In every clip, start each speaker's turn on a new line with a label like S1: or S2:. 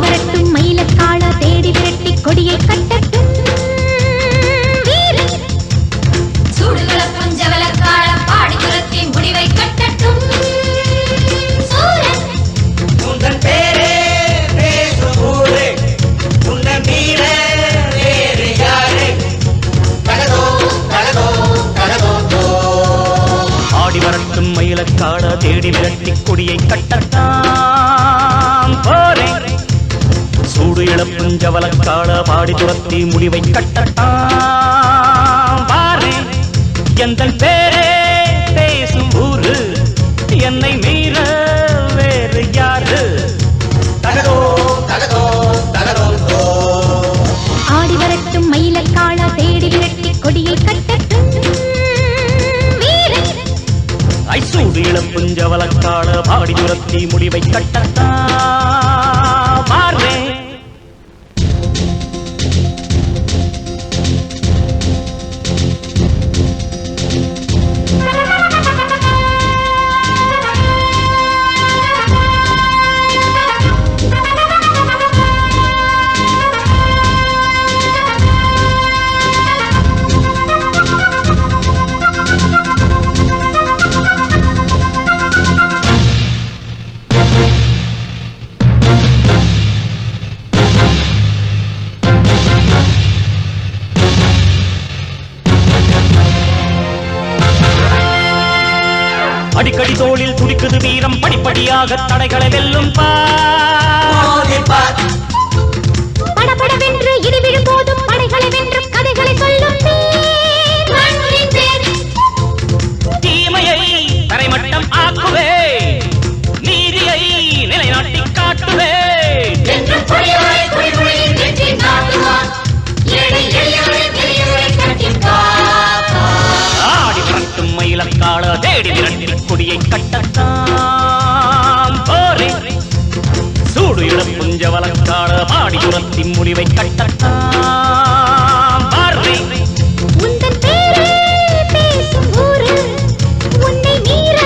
S1: வரட்டும் மயிலக்காள தேடி விரட்டி கொடியை கட்டட்டும் வீரன்.
S2: சூடுகளப்பும் ஜவலக்காள பாடி துரத்தி முடிவை கட்டட்டும் சூரன்.
S3: உந்தன் பேரே பேசும் ஊரே, உன்னை மீற வேறு யாரே? தகதோ தகதோ தகதோ.
S4: ஆடி வரட்டும் மயிலக்காள தேடி விரட்டி கொடியை கட்டட்டாம் போரேன். சூடு இழப்பும் ஜவலக்காள பாடி துரத்தி முடிவை கட்டட்டாம் பாரேன். எந்தன் பேரே பேசும் ஊரு, என்னை மீற வேறு யாரு?
S3: தகதோ தகதோ தகதோ.
S1: ஆடி வரட்டும் மயிலக்காள தேடி விரட்டி கொடியை கட்டட்டும் வீரன்.
S4: ஐசூடு இழப்பும் ஜவலக்காள பாடி துரத்தி முடிவை கட்டட்டாம் பாரேன். அடிக்கடி தோளில் துடிக்குது வீரம், படிப்படியாக தடைகளை வெல்லும்
S3: பார்.
S1: படபடவென்று இடி விழும் போதும் படைகளை வென்றும் கதைகளை சொல்லும் வீரன்.
S4: தீமையை தரைமட்டம் ஆக்குவே, நீதியை நிலைநாட்டி காட்டுவே.
S2: என்றும் கொடியவரை கொடிமுறையில் வெற்றி நாட்டுவான். ஏழை எளியவரை பெரியவரை கட்டிப் காப்பான்.
S4: ஆடி வரட்டும் மயிலக்காள தேடி விரட்டி கொடியை கட்டட்டாம் போரேன். சூடு இழப்பும் ஜவலக்காள பாடி துரத்தி முடிவை கட்டட்டாம் பாரேன்.
S1: உந்தன் பேரே பேசும் ஊரு, உன்னை மீற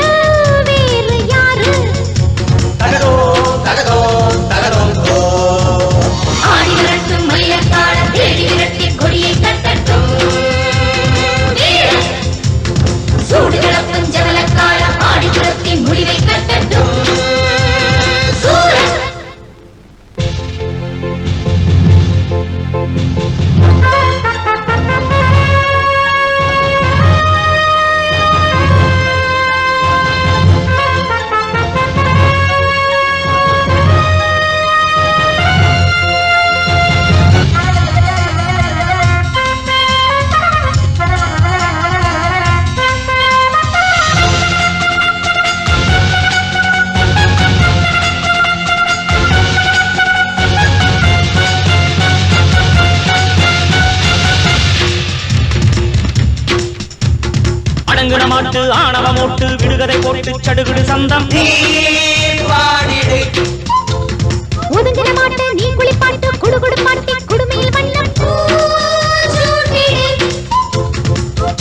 S1: வேறு யாரு?
S3: தகதோ தகதோ தகதோ.
S2: ஆடி வரட்டும் மயிலக்காள தேடி விரட்டி கொடியை கட்டட்டும் வீரன். சூடுகளப்பும் ஜவலக்காள பாடி துரத்தி முடிவை கட்டட்டும் சூரன்.
S4: அடங்குன மாட்டு ஆணவ மூட்டு விடுகதை போட்டு சடுகுடு சந்தம்.
S3: நீ பாடிடு
S1: ஒதுங்கின மாட்டு நீ குளிப்பாட்டு குடுகுடு பாட்டி குடுமையில் வண்ணம்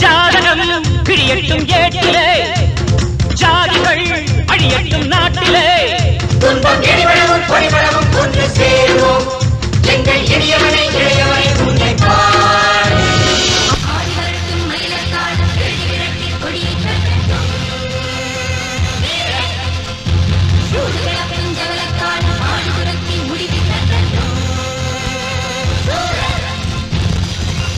S4: ஜாதகம் பிரியட்டும் ஏட்டிலே, ஜாதிகள் அழியட்டும் நாட்டிலே.
S3: துன்பம் எரிவளவும் பொறிவளவும் ஒன்று சேருவோம். எங்கள் எளியவனை